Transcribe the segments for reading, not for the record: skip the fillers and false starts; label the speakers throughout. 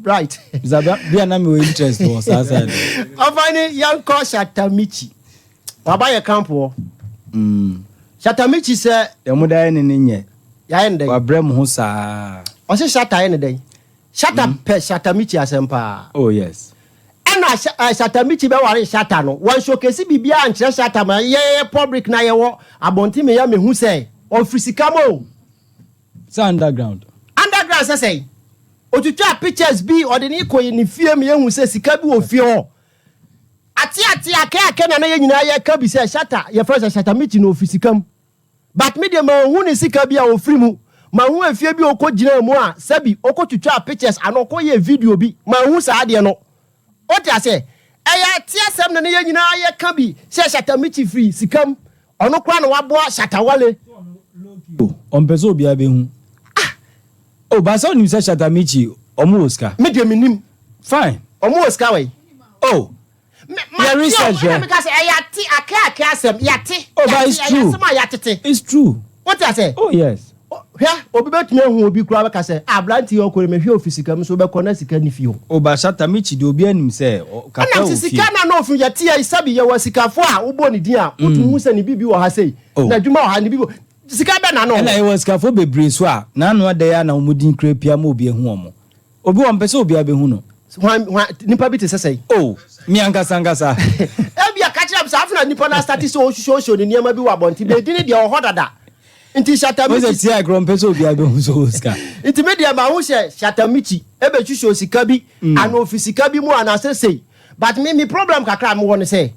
Speaker 1: Bright.
Speaker 2: Be an amiable interest was outside.
Speaker 1: Ovani young call Shatamichi. Wabaya Campo. Shatamichi said, the mother in Ninye. Yande, or Brem Husa. Or say Shata any day. Shata pe Shatamichi asempa.
Speaker 2: Oh, yes.
Speaker 1: And I Shatamichi be wari Shatano. One showcase Bibia and Shatama, ye public na yewo, abonti me yami who say, on Frisikamo.
Speaker 2: It's underground.
Speaker 1: Underground, say. Or to try pictures be or the Nico in fear me who says Sikabu of fear. Ati aka na ye ka bi say Shata, your first Shatamichi no Frisikam. But medium who is Sikabia or Frimu. Ma hu afie bi okogina mu a sabi okotutwa pictures anokoye video bi ma hu sa de no o tia se eya tia sem ne ye nyina ye ka bi se Shatamichi free sikam ono kwa na wabo Shatawale
Speaker 2: on peso obi abehu oh ba so ni se Shatamichi omo Oscar
Speaker 1: medium nim
Speaker 2: fine
Speaker 1: omo Oscar we
Speaker 2: oh yeah research
Speaker 1: me ka se eya ti aka asem yate
Speaker 2: oh but it's true it's true
Speaker 1: what I say
Speaker 2: oh yes
Speaker 1: yeah, obi betumi hu obi kura beka say abranti okore me hwe ofisika mi so be kona sika ni fio
Speaker 2: o ba Shatamichi de obi anim say kaka
Speaker 1: ofie na sika na no ofin yate ya isabi ye wasikafo a wo bo ni din a wotu hu se ni bibi wo ha sei na dwuma wo ha ni bibi sika be na no
Speaker 2: na ye wasikafo bebre so a na no de ya na omudin kra pia ma obi ehu omo obi won pese obi abehu no
Speaker 1: nipa bi te sesei
Speaker 2: oh mi angasa
Speaker 1: e bia ka kira sa afuna nipa na start so ni niam bi wa bonti be din de o hodada Inti Shatamichi.
Speaker 2: What's the grandpa obi abehu so Oscar?
Speaker 1: Inti media ma hu she Shatamichi ebe twuso sika bi ana ofisika bi mu ana say. But me problem kakra me won say.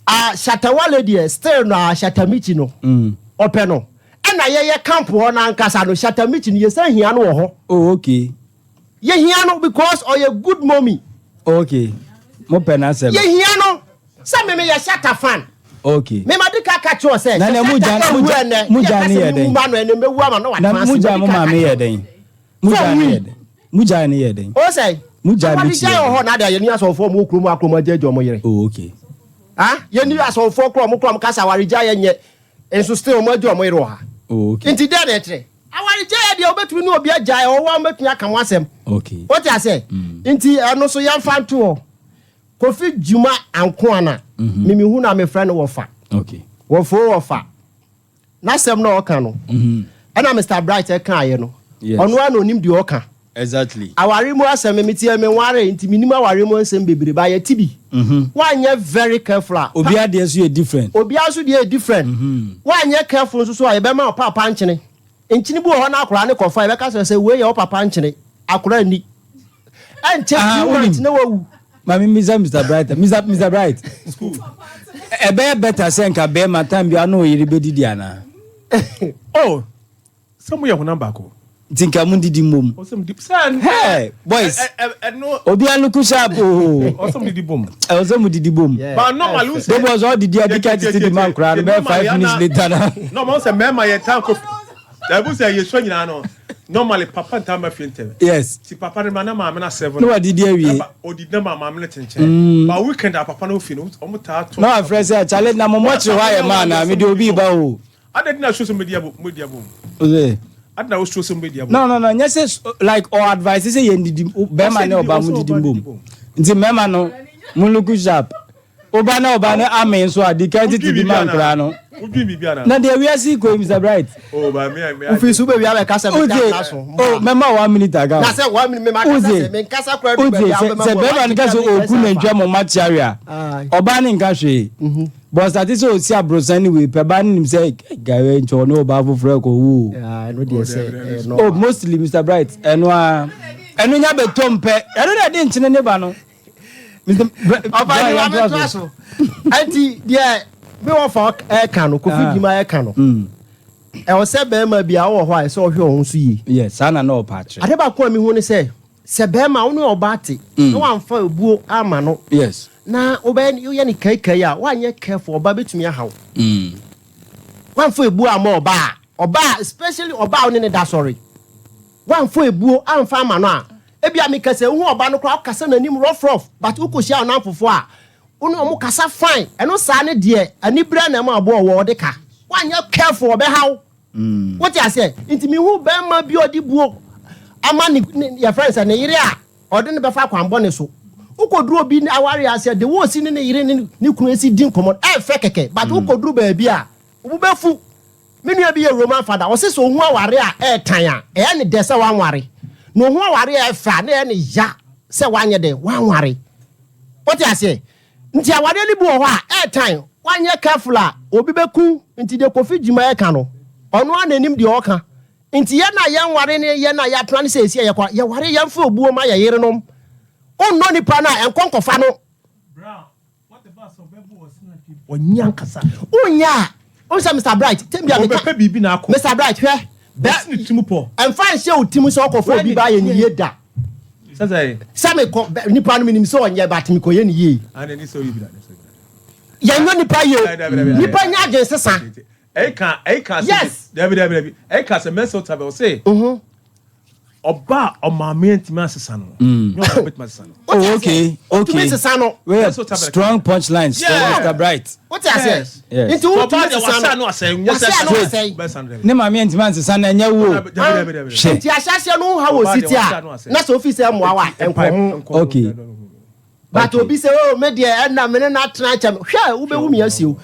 Speaker 1: Shatawale de still na Shatamichi no. Ope no. Na ye camp ho na nkasa no Shatamichi no ye san hia no ho.
Speaker 2: Oh okay.
Speaker 1: Ye hia no because or ye good mommy.
Speaker 2: Okay. Mo penasem.
Speaker 1: Ye hia no. Sa me ye Shatta fan.
Speaker 2: Okay.
Speaker 1: Me ma dika ka cho say.
Speaker 2: Na muja ni yeden. Na muja mo ma me yeden. Muja ni yeden.
Speaker 1: O say.
Speaker 2: Muja ni
Speaker 1: chi. Ho na da ye ni asofo mo kuro mo akromo jeje mo yere.
Speaker 2: Oh okay.
Speaker 1: Ye ni asofo kro mo kasa warija ye nye. Enso still mo ajo mo yere ha.
Speaker 2: Oh okay.
Speaker 1: Inti de na etre. Awarija ye de obetumi no obi aja o wa metumi aka wasem.
Speaker 2: Okay.
Speaker 1: What I say? Inti eno so yan fan to. Kofi Juma anko ana. Mimi hu na me friend wo fa.
Speaker 2: Okay.
Speaker 1: Wo fo wo fa. Na sem na oka no. Ana Mr. Bright e kan aye no. Ono ana onim di oka.
Speaker 2: Exactly.
Speaker 1: Aware mu asem me tie me ware nti minim aware mu asem bebre ba ye tibi. Wanye very careful.
Speaker 2: Obi ade so ye different.
Speaker 1: Obi aso dey different. Wanye careful so ye be ma papa nchene. Nchini bu ho na akora ne kofa e be ka say we ye papa nchene. Akora ni. Enche you na wawu.
Speaker 2: Mami Mr. Bright. Mr. Bright. School. Ebe better senka be my time bi ano yiri be didi ana.
Speaker 3: Oh. Some you number ko.
Speaker 2: Tinka mu didi mom.
Speaker 3: Some deep san.
Speaker 2: Hey, boys.
Speaker 3: No.
Speaker 2: Obi aluku sharp oh.
Speaker 3: Some didi bom.
Speaker 2: Some didi bom.
Speaker 3: But normal lose.
Speaker 2: There was all the dedicated to the man crowd be 5 minutes later na.
Speaker 3: No man say mema ye tank of. There was a yeso nyina no. Normally papa ntama fiente.
Speaker 2: Yes.
Speaker 3: Si papa na mama na 7.
Speaker 2: No did we.
Speaker 3: O did na mama na tenche. But weekend papa no fi no omo ta to.
Speaker 2: No friend say challenge na mo watch why man na me dey obi ba o.
Speaker 3: I did not show some media boom.
Speaker 2: Okay.
Speaker 3: I did not show some media boom.
Speaker 2: No. Yes, like or advice say ye ndidi be man na oba mu didi boom. Nti mema no mu look sharp. Oba na amen so adikati to the man kra no. Na dey we see ko Mr. Bright.
Speaker 3: Oh ba me.
Speaker 1: Ufi su be we have kasa me kasa.
Speaker 2: Oh mema 1 minute ago.
Speaker 1: Na say 1 minute me kasa me kasa kra be be
Speaker 2: ya be man kasa oku na ntwa mo match area. Oba ni nka hwe. But that is so see abrosan anyway. Pe ba nim say gawe ncho no oba foforo ko wu.
Speaker 1: Yeah, no dey say no.
Speaker 2: Oh mostly Mr. Bright. Eno nya be tompe. Eno na dey nchine ne ba no. Mr.
Speaker 1: Oba ni wa me to aso. Anti there me wo for kan no Kofi Juma kan no. E wo se be ma bia wo ho a se wo hwe ohun so yi.
Speaker 2: Yes, ana na opa kire.
Speaker 1: Ade ba ko mi hu ne se be ma wo ne oba te. No wan fa ebuo ama no.
Speaker 2: Yes.
Speaker 1: Na oba you ye ni kai a wanye careful oba betumi ahaw. Wan fa ebuo ama oba especially oba wo ne da sorry. Wan fa ebuo amfa ama no a ebia me kase hu oba no kra kasa na nim rough but ukohia na amfofo a unu omo kasa fine eno sa ne de ani bra na ma abo wo de ka wanya careful obe haw what you say inti mi hu be ma bi odi buo ama ni your friends na yire a ɔde ne bɛfa kwambɔ ne so ukoduro bi aware ase de wo si ne yire ne kunu esi din common fe keke but ukoduro ba bi a wo befu menua bi ye roman father o se so hu aware a tan a ne de se wanware no hu aware a fa na ne ya se wanye de wanware what you say nti aware ni bu ho a tan wanye careful a obi beku nti de kofi jima e ka no ono ananim de oka nti ye na ye nware ne ye na ya plan se esi ye kwa ye ware ye mfa obuo ma ye yire nom no nipa na enkonkofa no
Speaker 3: bra what the boss of bebu was na people
Speaker 1: onya nkasa onya o say Mr Bright tembia me
Speaker 3: ka bibi na akọ
Speaker 1: Mr Bright hwe
Speaker 3: be ni timu po
Speaker 1: emfa nse otimu so okofo bi ba ye ni ye da same ko nipa no minim so onye ba timi ko ye ni ye
Speaker 3: ana ni so yi bi da
Speaker 1: ye nyo nipa ye nipa nya agen sesa
Speaker 3: Eka
Speaker 1: yes
Speaker 3: David Eka se message tabel say Oba omame ntimi asesa no no bet masesa no
Speaker 2: okay strong punchlines Mr Bright
Speaker 1: what you say
Speaker 3: into what wasa no asem
Speaker 2: ne mame ntimi asesa na nya wo
Speaker 1: nti ahase no ha wo city a na so office am wa enko
Speaker 2: okay
Speaker 1: but obi say oh me de na me na tena cha hwe wo be wu mi asi o